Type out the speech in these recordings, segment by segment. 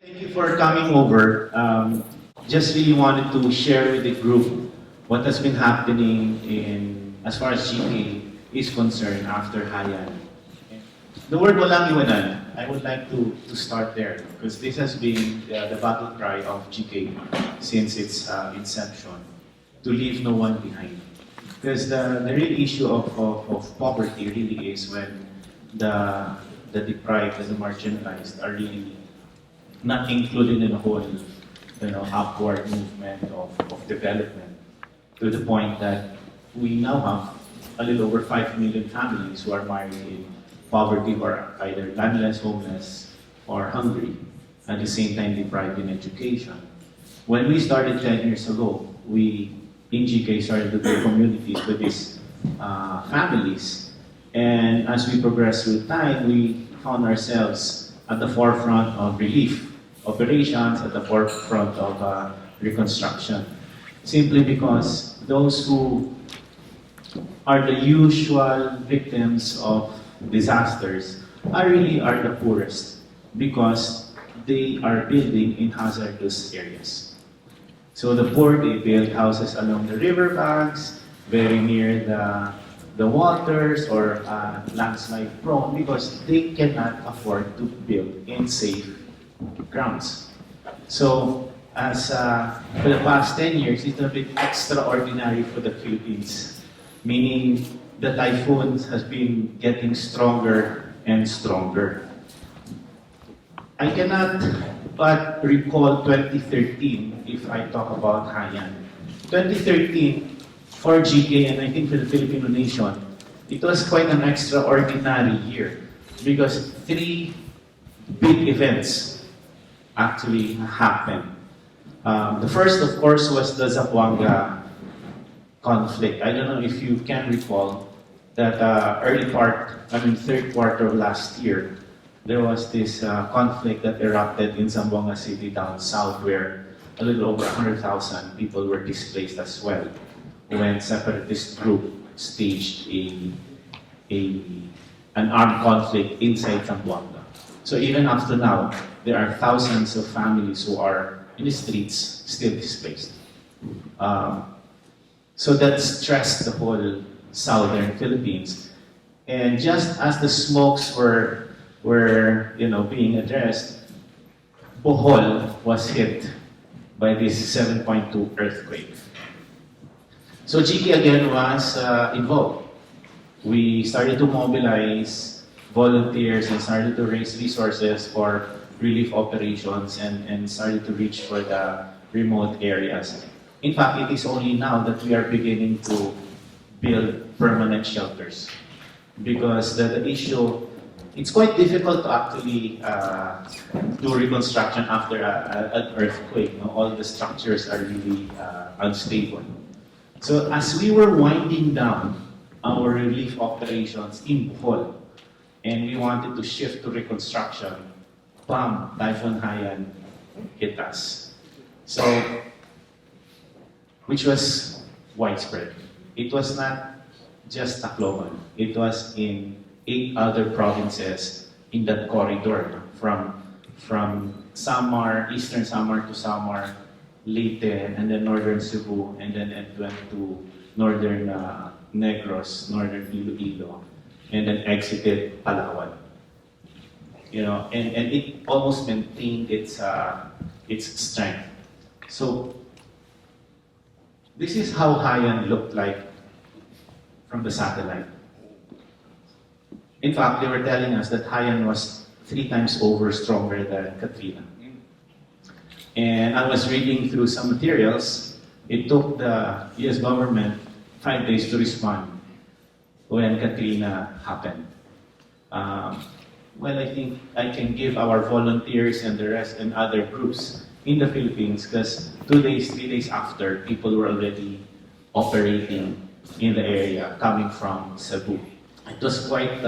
Thank you for coming over. Just really wanted to share with the group what has been happening in as far as GK is concerned after Hayan. The word walang iwanan, I would like to start there because this has been the battle cry of GK since its inception, to leave no one behind. Because the real issue of poverty really is when the, the deprived and the marginalized are really not included in the whole, upward movement of development, to the point that we now have a little over 5 million families who are mired in poverty or either landless, homeless, or hungry, at the same time deprived in education. When we started 10 years ago, we in GK started to build communities with these families, and as we progressed with time, we found ourselves at the forefront of relief operations, at the forefront of reconstruction. Simply because those who are the usual victims of disasters are the poorest because they are building in hazardous areas. So the poor, they build houses along the riverbanks, very near the waters or landslide prone because they cannot afford to build in safe grounds. So, as for the past 10 years, it's a bit extraordinary for the Philippines, meaning the typhoons has been getting stronger and stronger. I cannot but recall 2013 if I talk about Haiyan. 2013 for GK and I think for the Filipino nation, it was quite an extraordinary year because three big events actually happened. The first, of course, was the Zamboanga conflict. I don't know if you can recall that third quarter of last year, there was this conflict that erupted in Zamboanga City down south where a little over 100,000 people were displaced as well when separatist group staged an armed conflict inside Zamboanga. So even after now, there are thousands of families who are in the streets still displaced. So that stressed the whole southern Philippines. And just as the smokes were being addressed, Bohol was hit by this 7.2 earthquake. So GK again was involved. We started to mobilize volunteers and started to raise resources for relief operations and started to reach for the remote areas. In fact, it is only now that we are beginning to build permanent shelters because the issue, it's quite difficult to actually do reconstruction after an earthquake. All the structures are really unstable. So as we were winding down our relief operations in Bohol, and we wanted to shift to reconstruction, bam, Typhoon Haiyan hit us. So, which was widespread. It was not just Tacloban. It was in 8 other provinces in that corridor from Samar, eastern Samar to Samar, Leyte, and then northern Cebu, and then it went to northern Negros, northern Iloilo, and then exited Palawan. And it almost maintained its strength. So this is how Haiyan looked like from the satellite. In fact, they were telling us that Haiyan was 3 times over stronger than Katrina. And I was reading through some materials. It took the US government 5 days to respond when Katrina happened. Well, I think I can give our volunteers and the rest and other groups in the Philippines because 2 days, 3 days after, people were already operating in the area coming from Cebu. It was quite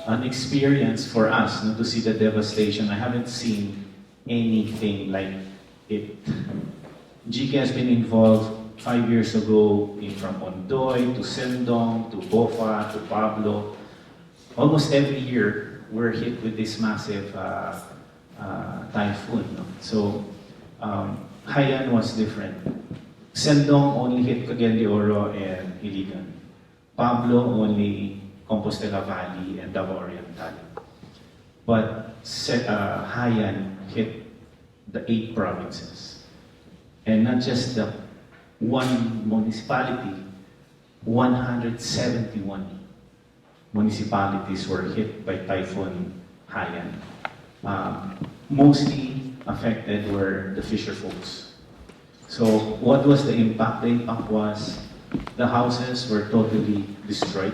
an experience for us to see the devastation. I haven't seen anything like it. GK has been involved 5 years ago from Ondoy to Sendong to Bofa to Pablo. Almost every year, we're hit with this massive typhoon. No? So Haiyan was different. Sendong only hit Cagayan de Oro and Iligan. Pablo only Compostela Valley and Davao Oriental. But Haiyan hit the 8 provinces. And not just the one municipality, 171 municipalities were hit by Typhoon Haiyan. Mostly affected were the fisher folks. So what was the impact? The impact was the houses were totally destroyed.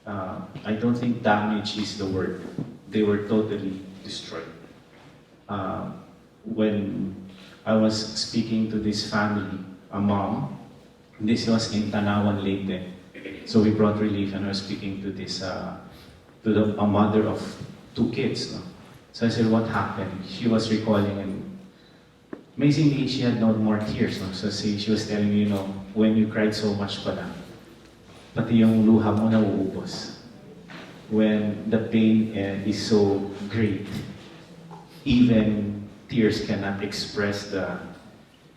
I don't think damage is the word. They were totally destroyed. When I was speaking to this family, a mom, this was in Tanawan, Leyte. So we brought relief, and I was speaking to this, a mother of 2 kids. No? So I said, what happened? She was recalling, and amazingly, she had no more tears. No? So she was telling me, when you cried so much pala, pati yung luha mo nauubos. When the pain is so great, even tears cannot express the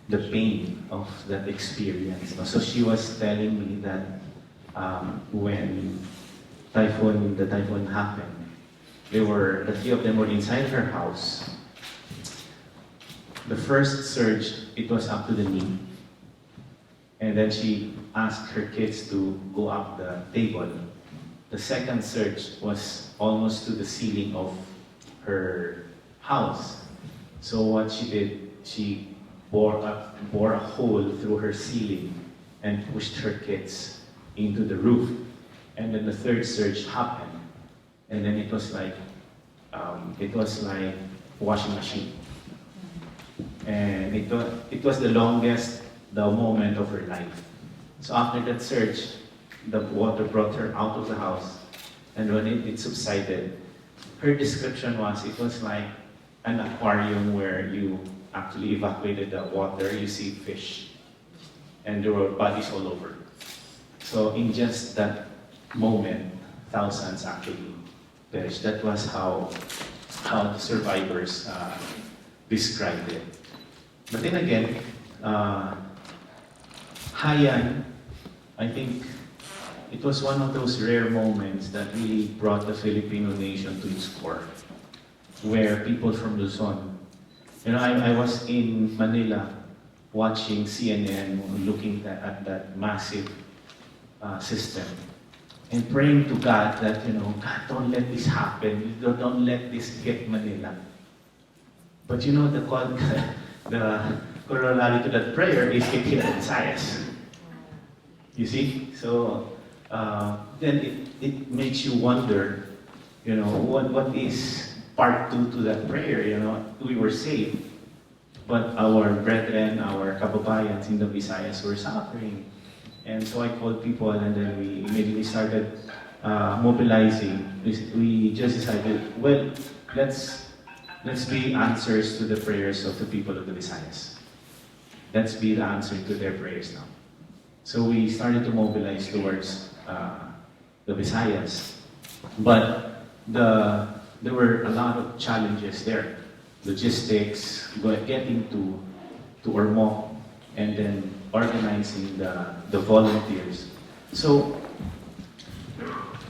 pain of that experience. No? So she was telling me that when the typhoon happened, the 3 of them were inside her house. The first surge, it was up to the knee. And then she asked her kids to go up the table. The second surge was almost to the ceiling of her house. So what she did, she bore a hole through her ceiling and pushed her kids into the roof. And then the third surge happened. And then it was like washing machine. And it was the longest, the moment of her life. So after that surge, the water brought her out of the house. And when it subsided, her description was, it was like an aquarium where you actually evacuated the water, you see fish. And there were bodies all over. So in just that moment, thousands actually perished. That was how the survivors described it. But then again, Haiyan, I think it was one of those rare moments that really brought the Filipino nation to its core, where people from Luzon, I was in Manila watching CNN, looking at that massive system, and praying to God that, God, don't let this happen. Don't let this hit Manila. But the corollary to that prayer is it hit the Visayas. You see? So then it makes you wonder, what is part 2 to that prayer? We were saved, but our brethren, our kababayans in the Visayas were suffering. And so I called people, and then we immediately started mobilizing. We just decided, well, let's be answers to the prayers of the people of the Visayas. Let's be the answer to their prayers now. So we started to mobilize towards the Visayas. But there were a lot of challenges there. Logistics, getting to Ormoc, and then organizing the volunteers. So,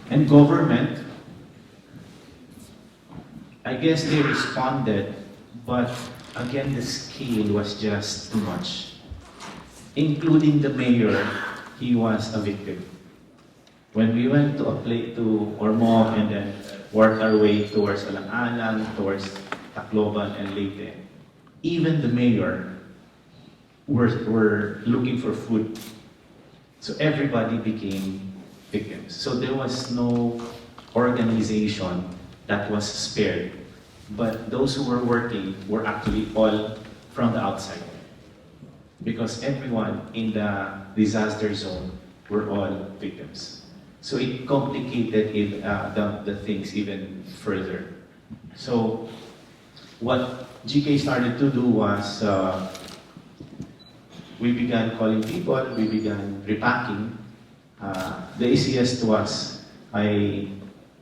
and government, I guess they responded, but again, the scale was just too much. Including the mayor, he was a victim. When we went to Ormoc and then worked our way towards Alang-alang, towards Tacloban and Leyte, even the mayor were looking for food. So everybody became victims. So there was no organization that was spared. But those who were working were actually all from the outside. Because everyone in the disaster zone were all victims. So it complicated the things even further. So what GK started to do was we began calling people, we began repacking. The easiest was I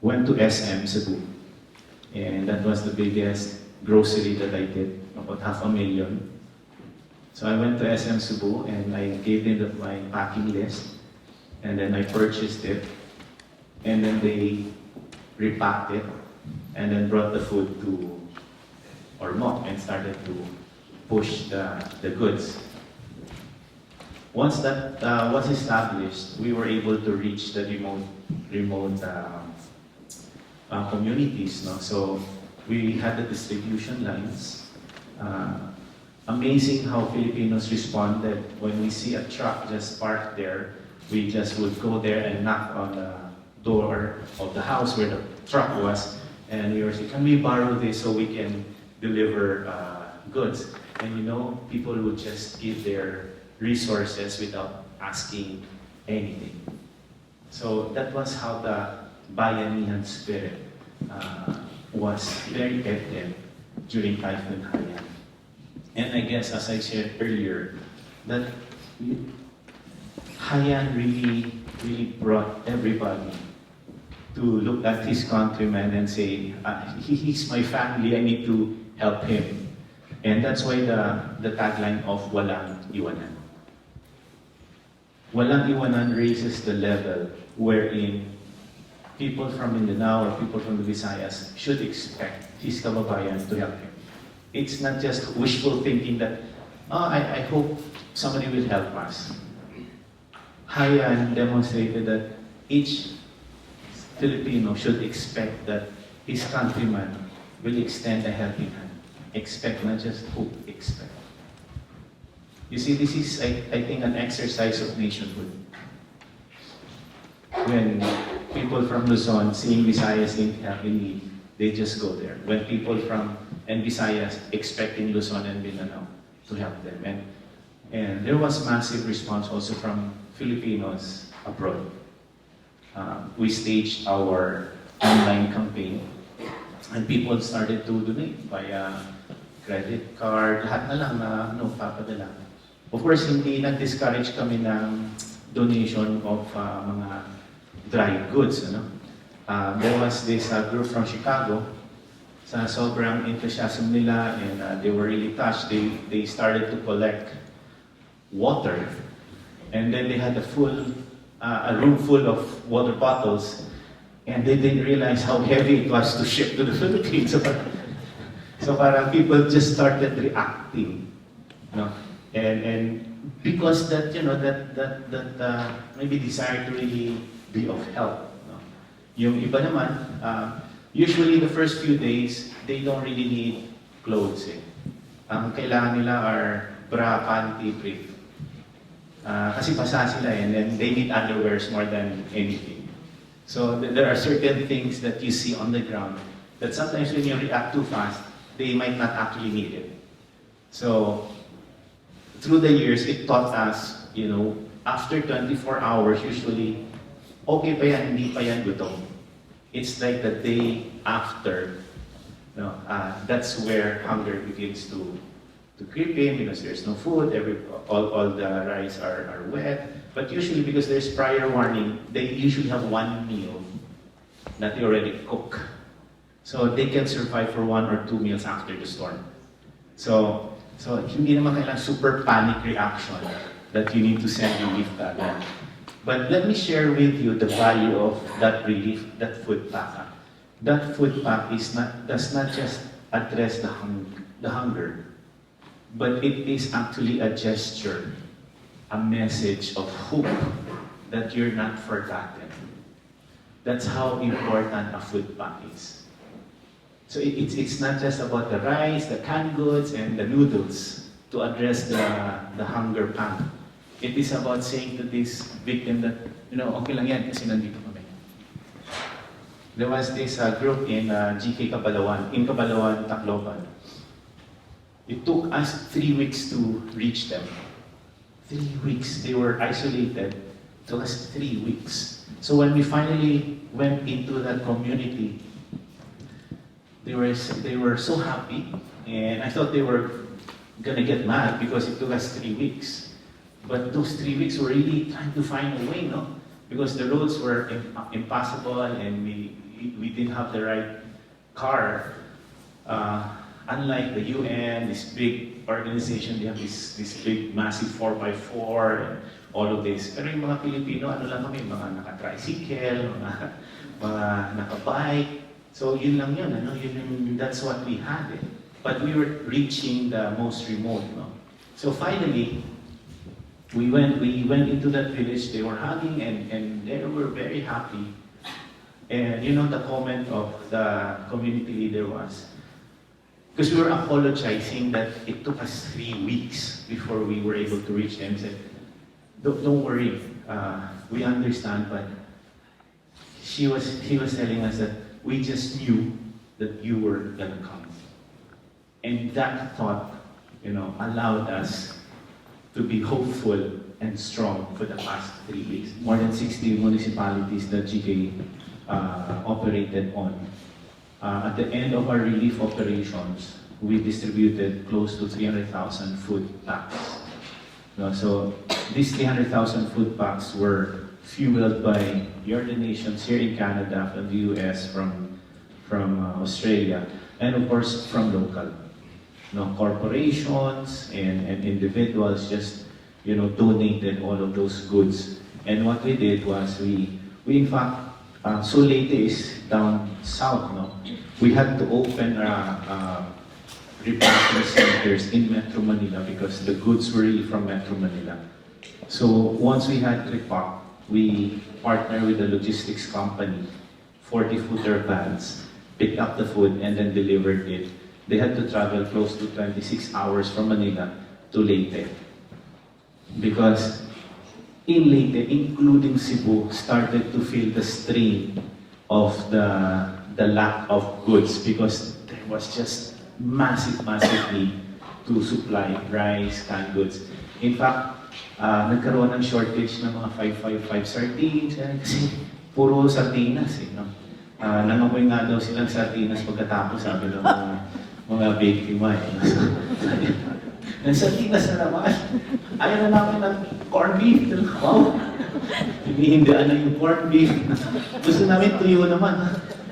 went to SM Cebu, and that was the biggest grocery that I did, about 500,000. So I went to SM Cebu and I gave them my packing list, and then I purchased it, and then they repacked it, and then brought the food to Ormoc and started to push the goods. Once that was established, we were able to reach the remote communities. No? So we had the distribution lines. Amazing how Filipinos responded when we see a truck just parked there. We just would go there and knock on the door of the house where the truck was, and we were saying, "Can we borrow this so we can deliver goods?" And you know, people would just give their resources without asking anything. So that was how the Bayanihan spirit was very evident during Typhoon Haiyan. And I guess, as I said earlier, that Haiyan really brought everybody to look at his countrymen and say, he's my family, I need to help him. And that's why the tagline of Walang Iwanan. Walang Iwanan raises the level wherein people from Mindanao or people from the Visayas should expect his kababayan to help him. It's not just wishful thinking that, I hope somebody will help us. Haiyan demonstrated that each Filipino should expect that his countryman will extend a helping hand. Expect, not just hope, expect. You see, this is, I think, an exercise of nationhood. When people from Luzon seeing Visayas in need, they just go there. When people from Visayas expecting Luzon and Mindanao to help them. And there was massive response also from Filipinos abroad. We staged our online campaign, and people started to donate via credit card, lahat na lang na papadala. Of course, hindi nag-discourage kami ng donation of mga dry goods. There was this group from Chicago, sa sobrang enthusiasm nila, and they were really touched. They started to collect water, and then they had a room full of water bottles, and they didn't realize how heavy it was to ship to the Philippines. So parang people just started reacting, and because that maybe desire to really be of help. Yung iba naman, usually the first few days they don't really need clothes. Ang kailangan nila are bra, panty, brief. Kasi basa sila, and then they need underwears more than anything. So there are certain things that you see on the ground that sometimes when you react too fast, they might not actually need it. So through the years, it taught us, after 24 hours, usually, okay pa yan, hindi pa yan gutom. It's like the day after, that's where hunger begins to creep in because there's no food, all the rice are wet. But usually because there's prior warning, they usually have one meal that they already cook. So they can survive for 1 or 2 meals after the storm. So hindi naman kailangan super panic reaction that you need to send relief agad. But let me share with you the value of that relief, that food pack. That food pack does not just address the hunger, but it is actually a gesture, a message of hope that you're not forgotten. That's how important a food pack is. So it's not just about the rice, the canned goods, and the noodles to address the hunger pang. It is about saying to this victim that, okay lang yan kasi nandito kami. There was this group in GK Cabalawan, in Cabalawan, Tacloban. It took us 3 weeks to reach them. 3 weeks. They were isolated. It took us 3 weeks. So when we finally went into that community, they were so happy, and I thought they were gonna get mad because it took us 3 weeks. But those 3 weeks were really trying to find a way, because the roads were impossible, and we didn't have the right car. unlike the UN, this big organization, they have this big, massive 4x4, and all of this. Pero yung mga Pilipino, ano lang kami, mga naka-tricycle, mga naka-bike. So yun lang yun, ano? That's what we had. Eh. But we were reaching the most remote. No? So finally, we went into that village. They were hugging and they were very happy. And you know, the comment of the community leader was, because we were apologizing that it took us 3 weeks before we were able to reach them. He said, don't worry, we understand, but he was telling us that we just knew that you were gonna come. And that thought, you know, allowed us to be hopeful and strong for the past 3 weeks. More than 60 municipalities that GK operated on. At the end of our relief operations, we distributed close to 300,000 food packs. So these 300,000 food packs were fueled by your donations here in Canada, from the US, from Australia, and of course from local. Corporations and individuals just donated all of those goods. And what we did was we in fact, so Leyte is down south, we had to open repacking centers in Metro Manila because the goods were really from Metro Manila. So once we had repack, we partnered with a logistics company, 40-footer vans, picked up the food and then delivered it. They had to travel close to 26 hours from Manila to Leyte. Because in Leyte, including Cebu, started to feel the strain of the lack of goods because there was just massive need to supply rice, canned goods. In fact, nagkaroon ng shortage ng mga 555 sardines kasi puro sardinas. Nangamoy nga daw silang sardinas pagkatapos, sabi ng mga biktima. Ng sardinas na naman. Ayaw na namin ng corned beef. Wow! Hinihindihan na yung corned beef. Gusto namin tuyo naman.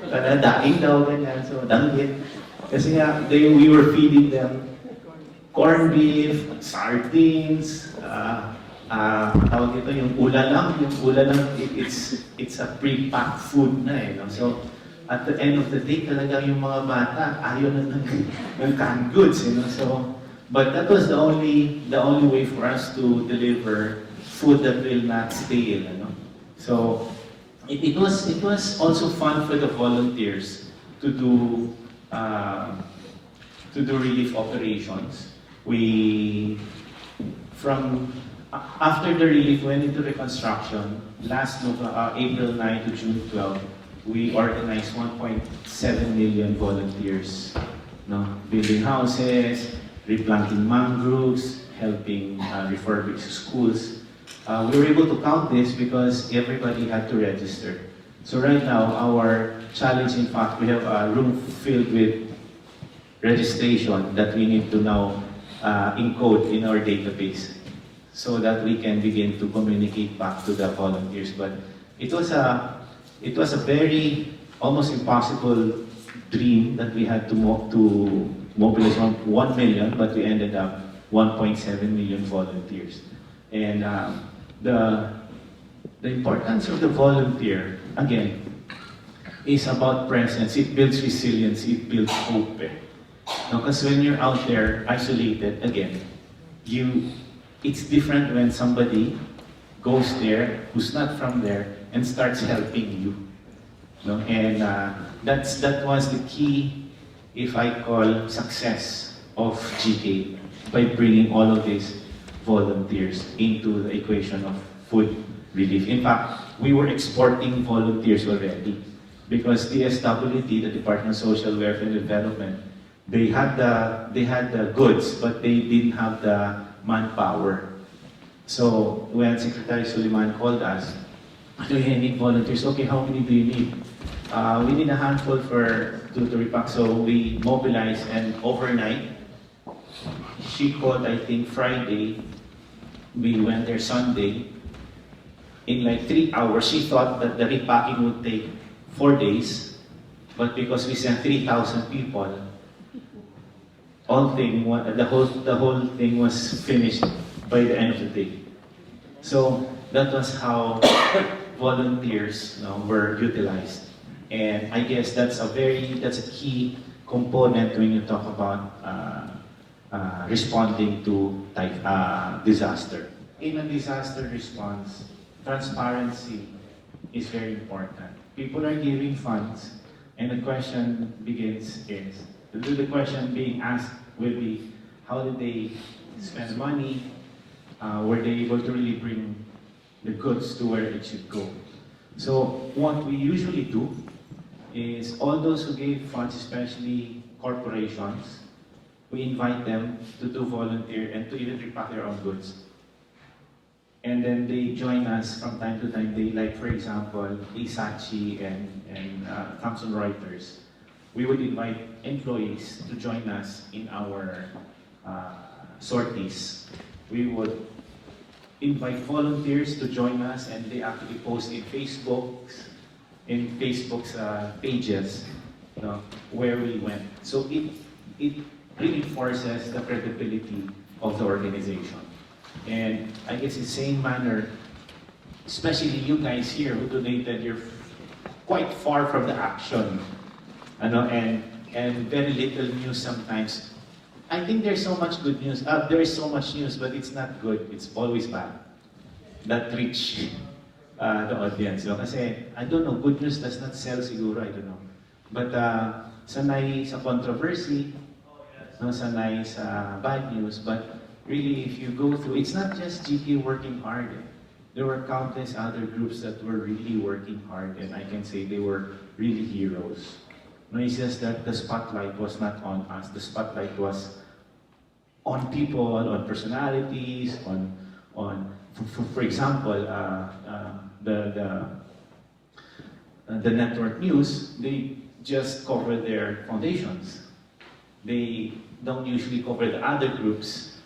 Kada daing daw, ganyan. So, danggit. Kasi nga, we were feeding them corned beef, sardines, tawag dito, yung ulalang. Yung ulalang, it's a pre-packed food na eh. No? So, at the end of the day, talagang yung mga bata, ayaw na ng canned goods. So, but that was the only way for us to deliver food that will not stale. So, it was also fun for the volunteers to do relief operations. After the relief, went into reconstruction. Last April 9 to June 12, we organized 1.7 million volunteers, building houses, replanting mangroves, helping refurbish schools. We were able to count this because everybody had to register. So right now, our challenge, in fact, we have a room filled with registration that we need to now encode in our database so that we can begin to communicate back to the volunteers. But it was a very almost impossible dream that we had to mobilize 1 million, but we ended up 1.7 million volunteers. And the importance of the volunteer, again, is about presence. It builds resilience, it builds hope. Because when you're out there isolated, again, it's different when somebody goes there who's not from there and starts helping you. And that was the key, if I call, success of GK, by bringing all of these volunteers into the equation of food relief. In fact, we were exporting volunteers already because DSWD, the Department of Social Welfare and Development, they had the goods, but they didn't have the manpower. So when Secretary Suleiman called us, do you need volunteers? Okay, how many do you need? We need a handful to repack. So we mobilized, and overnight, she called, I think, Friday. We went there Sunday. In like 3 hours, she thought that the repacking would take 4 days. But because we sent 3,000 people, the whole thing was finished by the end of the day. So that was how volunteers, were utilized. And I guess that's a key component when you talk about responding to disaster. In a disaster response, transparency is very important. People are giving funds, and the question the question being asked will be, how did they spend money? Were they able to really bring the goods to where it should go? So what we usually do is all those who gave funds, especially corporations, we invite them to do volunteer and to even repack their own goods. And then they join us from time to time. They, like, for example, Isachi and Thomson Reuters. We would invite employees to join us in our sorties. We would invite volunteers to join us, and they actually post in Facebook's pages, where we went. So it reinforces the credibility of the organization. And I guess in the same manner, especially you guys here who donated, you're quite far from the action, and very little news sometimes. I think there's so much good news. There is so much news, but it's not good. It's always bad. That reach the audience. Kasi, I don't know, good news does not sell siguro, I don't know. But sanay sa controversy, sanay sa bad news, but really, if you go through, it's not just GK working hard. There were countless other groups that were really working hard, and I can say they were really heroes. No, it's just that the spotlight was not on us. The spotlight was on people, on personalities, for example, the network news. They just cover their foundations. They don't usually cover the other groups,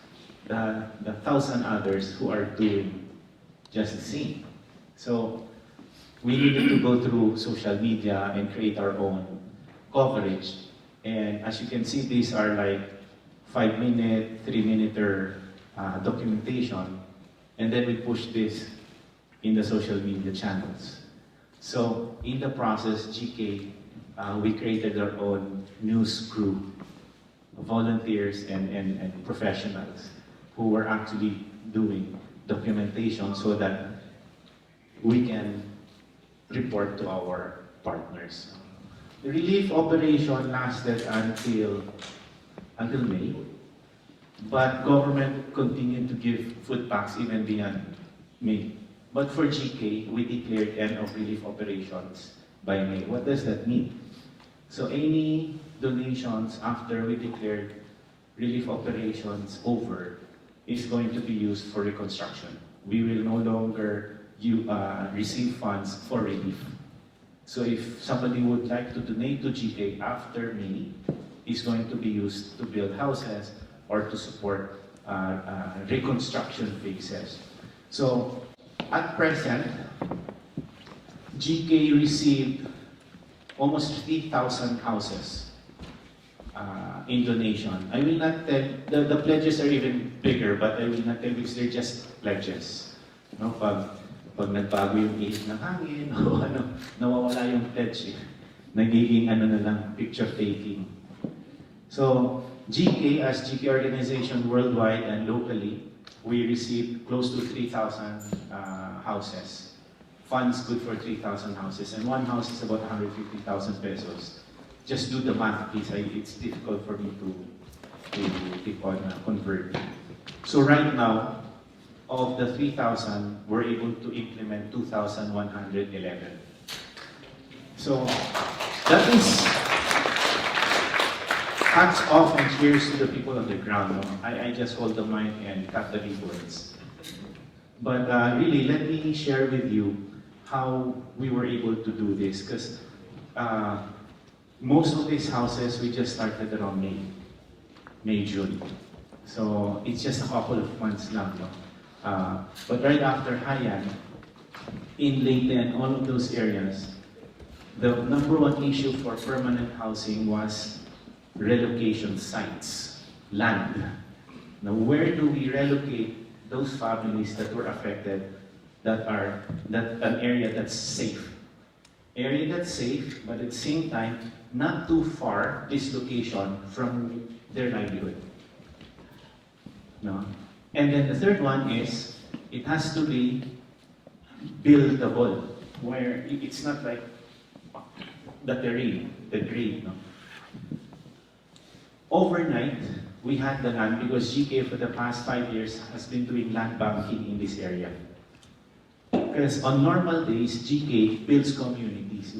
the 1,000 others who are doing just the same. So we needed to go through social media and create our own coverage. And as you can see, these are like 5-minute, 3-minute documentation. And then we push this in the social media channels. So in the process, GK, we created our own news crew, volunteers and professionals who were actually doing documentation so that we can report to our partners. The relief operation lasted until May, but government continued to give food packs even beyond May. But for GK, we declared end of relief operations by May. What does that mean? So any donations after we declared relief operations over is going to be used for reconstruction. We will no longer receive funds for relief. So if somebody would like to donate to GK after May, it's going to be used to build houses or to support reconstruction phases. So at present, GK received almost 3,000 houses in donation. I will not tell, the pledges are even bigger, but I will not tell because they're just pledges. No, pag nagbago yung ihip ng hangin, o nawawala yung pledge, nagiging na lang, picture taking. So, GK, as GK organization worldwide and locally, we received close to 3,000 houses. Funds good for 3,000 houses, and one house is about 150,000 pesos. Just do the math, please. It's difficult for me to keep on converting. So right now, of the 3,000, we're able to implement 2,111. So that is hats off and cheers to the people on the ground. No? I just hold the mic and cut the reports. But really, let me share with you how we were able to do this, because most of these houses we just started around May, June. So it's just a couple of months now. No? But right after Haiyan, in Leyte and all of those areas, the number one issue for permanent housing was relocation sites. land. Now, where do we relocate those families that were affected, that an area that's safe? Area that's safe, but at the same time, not too far dislocation from their livelihood. No? And then the third one is, it has to be buildable, where it's not like the terrain, the grade. No? Overnight, we had the land because GK for the past 5 years has been doing land banking in this area. Because on normal days, GK builds communities.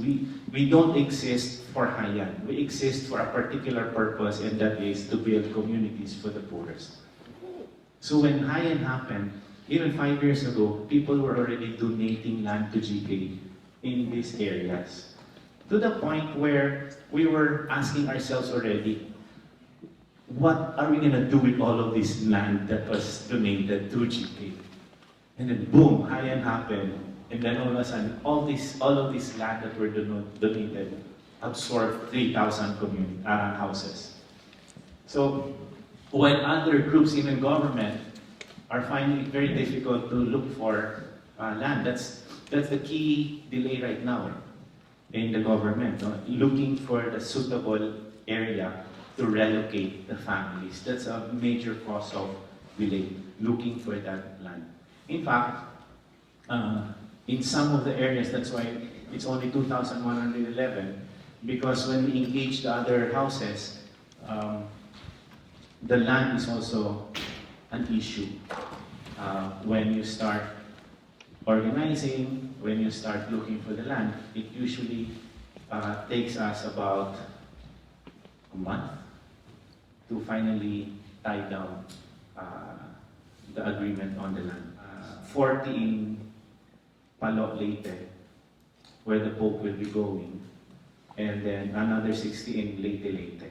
We don't exist for Haiyan. We exist for a particular purpose, and that is to build communities for the poorest. So when Haiyan happened, even 5 years ago, people were already donating land to GK in these areas. To the point where we were asking ourselves already, what are we going to do with all of this land that was donated to GK? And then boom, Haiyan happened. And then all of a sudden, all of this land that were donated absorbed 3,000 houses. So when other groups, even government, are finding it very difficult to look for land, that's the key delay right now in the government, no? Looking for the suitable area to relocate the families. That's a major cause of delay, looking for that land. In fact, in some of the areas, that's why it's only 2,111, because when we engage the other houses, the land is also an issue. When you start organizing, when you start looking for the land, it usually takes us about a month to finally tie down the agreement on the land. 40 in Palo Leyte, where the Pope will be going, and then another 60 in Leyte Leyte.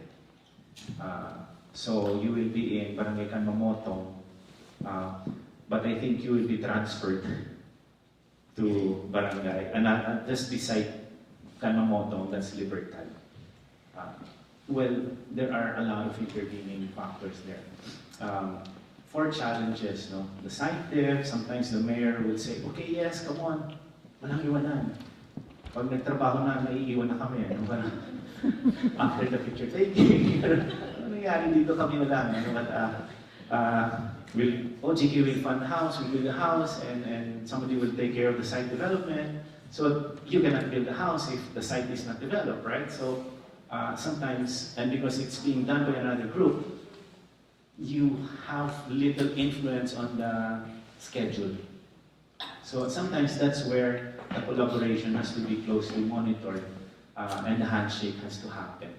So you will be in Barangay Kanmamotong, but I think you will be transferred to Barangay, and just beside Kanmamotong, that's Libertad. Well, there are a lot of intervening factors there. 4 challenges, no? The site diff, sometimes the mayor will say, okay, yes, come on, walang iwanan. Pag nagtrabaho na, naiiwan na kami. Ano ba? After the picture taking, ano nangyari dito kami wala. Ano ba? GK will fund the house, we'll build the house, and somebody will take care of the site development. So you cannot build the house if the site is not developed, right? So sometimes, and because it's being done by another group, you have little influence on the schedule. So sometimes that's where the collaboration has to be closely monitored and the handshake has to happen.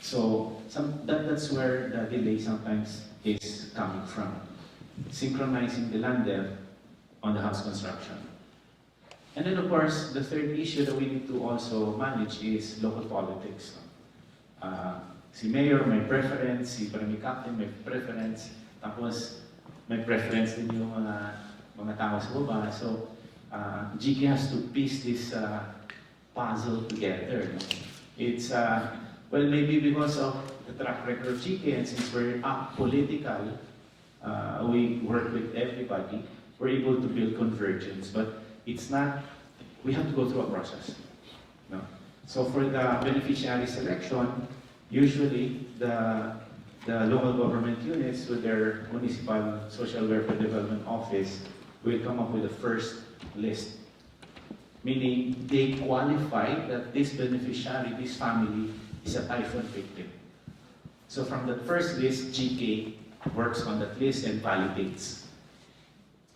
So that's where the delay sometimes is coming from. Synchronizing the land dev on the house construction. And then of course, the third issue that we need to also manage is local politics. Si Mayor may preference, si Barangay Captain may preference, tapos may preference din yung mga tao sa baba. So, GK has to piece this puzzle together. No? It's, well, maybe because of the track record of GK, and since we're political, we work with everybody, we're able to build convergence. But it's not, we have to go through a process. No? So for the beneficiary selection, usually, the local government units with their municipal social welfare development office will come up with the first list. Meaning, they qualify that this beneficiary, this family, is a typhoon victim. So from the first list, GK works on that list and validates.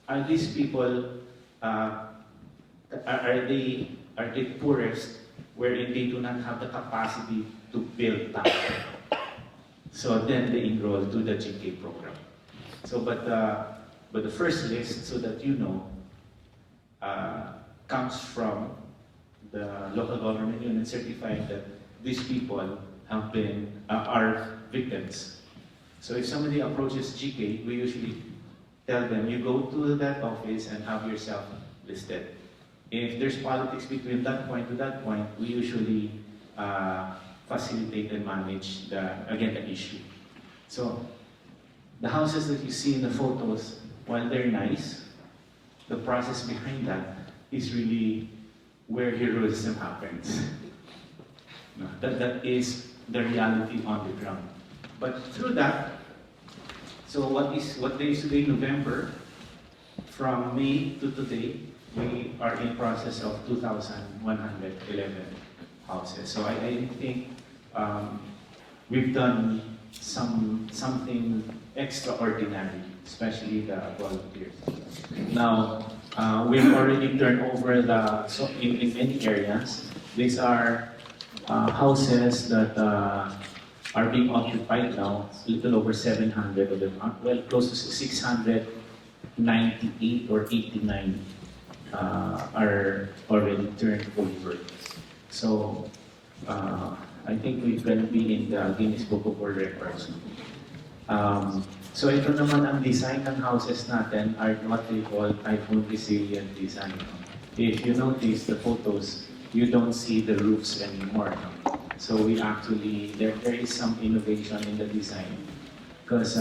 Are these people, are they poorest, wherein they do not have the capacity to build that? So then they enroll to the GK program. So, but the first list, so that you know, comes from the local government unit certifying that these people have been are victims. So if somebody approaches GK, we usually tell them, you go to that office and have yourself listed. If there's politics between that point to that point, we usually facilitate and manage the issue. So the houses that you see in the photos, while they're nice, the process behind that is really where heroism happens. No, that is the reality on the ground. But through that, so what day is today? November. From May to today, we are in process of 2,111 houses. So I think we've done something extraordinary, especially the volunteers. Now, we've already turned over so in many areas. These are houses that are being occupied now, a little over 700 of them, well, close to 698 or 89 are already turned over. So, I think we're going to be in the Guinness Book of World Records. So ito naman ang design ng houses natin are what we call typhoon resilient design. If you notice the photos, you don't see the roofs anymore. So we actually, there is some innovation in the design. Because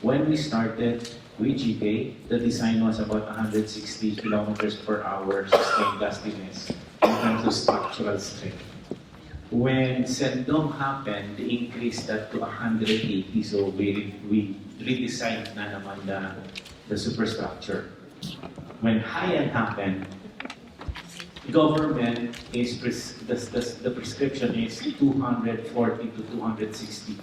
when we started with GK, the design was about 160 kilometers per hour sustained gustiness in terms of structural strength. When Sendong happened, they increased that to 180. So we redesigned na naman the superstructure. When Haiyan happened, government is the prescription is 240 to 260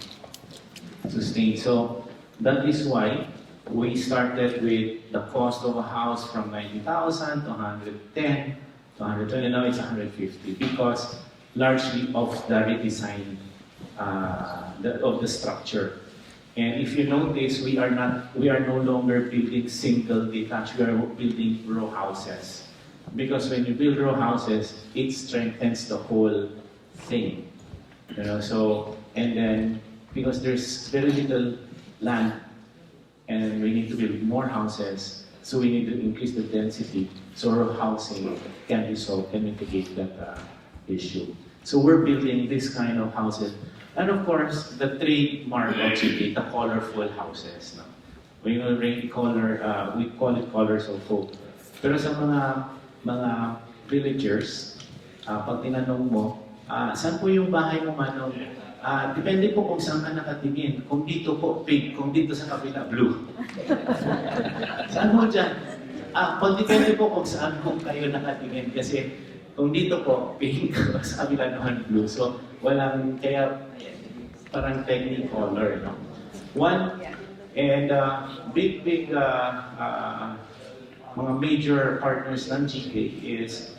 sustained. So that is why we started with the cost of a house from 90,000 to 110 to 120. Now it's 150 because largely of the redesign of the structure. And if you notice, we are no longer building single detached, we are building row houses. Because when you build row houses, it strengthens the whole thing. So, and then, because there's very little land, and we need to build more houses, so we need to increase the density, so row housing can resolve and mitigate that issue. So we're building this kind of houses. And of course, the trademark of GK, the colorful houses. No? We already we call it colors of hope. Pero sa mga villagers, pag tinanong mo, saan po yung bahay mo, Manong? Depende po kung saan ka nakatingin. Kung dito po, pink. Kung dito sa kabila, blue. Saan mo dyan? Depende po kung saan po kayo nakatingin. Kasi kung dito po, pink. Sa kabila naman, blue. So, walang, kaya parang technicolor, no? One, and big mga major partners ng GK is,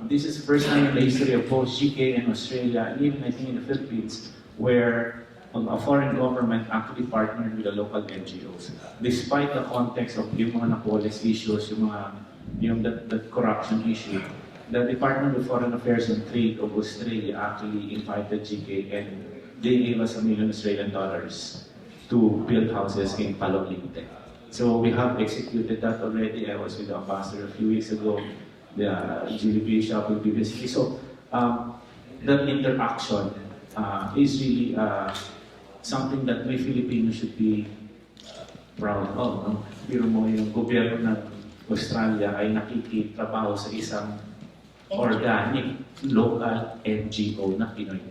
this is the first time in the history of both GK and Australia, and even I think in the Philippines, where a foreign government actually partnered with the local NGOs. Despite the context of yung mga Napoles issues, the corruption issue, the Department of Foreign Affairs and Trade of Australia actually invited GK and they gave us $1 million to build houses in Palolinte. So we have executed that already. I was with the ambassador a few weeks ago. The GDP shop will be visiting. So that interaction is really something that we Filipinos should be proud of. No? Pero mo yung gobyerno ng Australia ay nakikitrabaho sa isang organic, local NGO na Pinoy.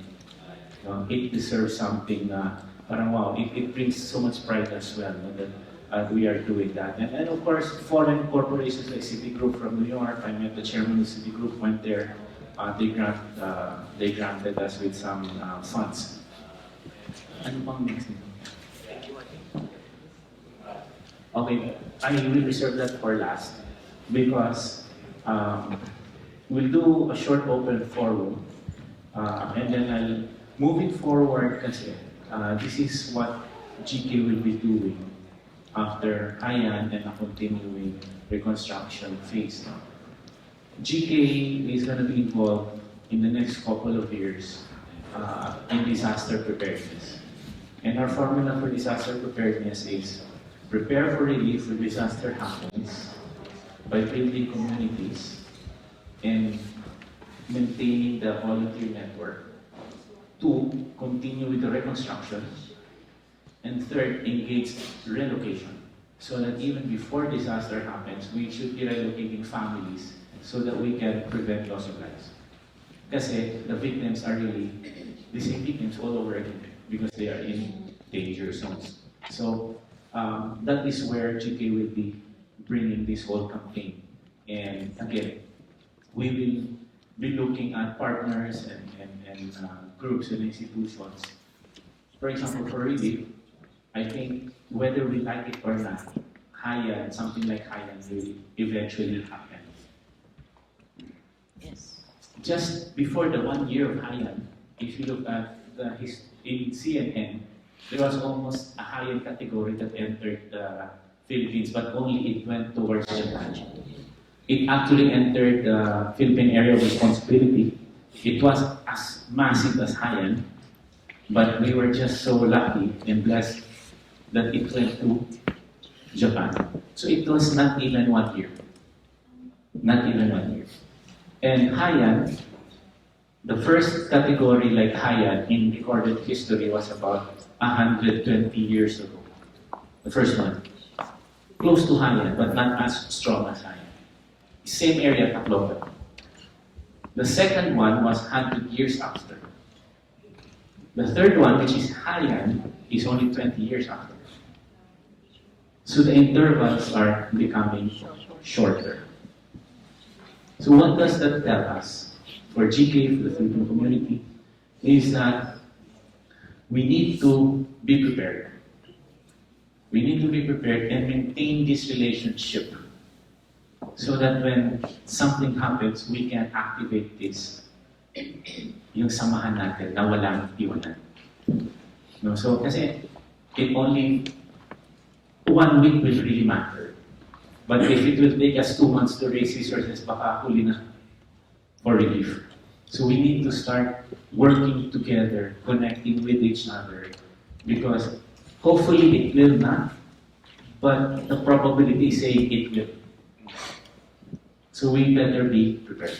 It deserves something na parang wow, it brings so much pride as well that we are doing that. And of course, foreign corporations like Citigroup from New York, I met the chairman of Citigroup, went there, they granted us with some funds. Ano bang next nito? Okay, I will reserve that for last because we'll do a short open forum and then moving forward kasi this is what GK will be doing after Haiyan and a continuing reconstruction phase. GK is going to be involved in the next couple of years in disaster preparedness. And our formula for disaster preparedness is prepare for relief when disaster happens by building communities and maintaining the volunteer network. 2, continue with the reconstruction. And third, engage relocation. So that even before disaster happens, we should be relocating families so that we can prevent loss of lives. Kasi the victims are really the same victims all over again because they are in danger zones. So that is where GK will be bringing this whole campaign. And again, we will be looking at partners and groups and institutions. For example, for relief, I think whether we like it or not, Hayan, something like Hayan will eventually happen. Yes. Just before the 1 year of Hayan, if you look at in CNN, there was almost a Hayan category that entered the Philippines, but only it went towards Japan. It actually entered the Philippine Area of Responsibility. It was as massive as Hayan, but we were just so lucky and blessed that it went to Japan. So it was not even 1 year. Not even 1 year. And Hayan, the first category like Hayan in recorded history was about 120 years ago. The first one. Close to Hayan, but not as strong as Hayan. Same area, Tacloban. The second one was 100 years after. The third one, which is Hayan, is only 20 years after. So the intervals are becoming shorter. So what does that tell us? For GK, for the Philippine community, is that we need to be prepared. We need to be prepared and maintain this relationship so that when something happens, we can activate this. Yung samahan natin na walang iwanan. No? So kasi it only 1 week will really matter. But if it will take us 2 months to raise resources, baka huli na for relief. So we need to start working together, connecting with each other, because hopefully it will not, but the probability is saying it will. So we better be prepared.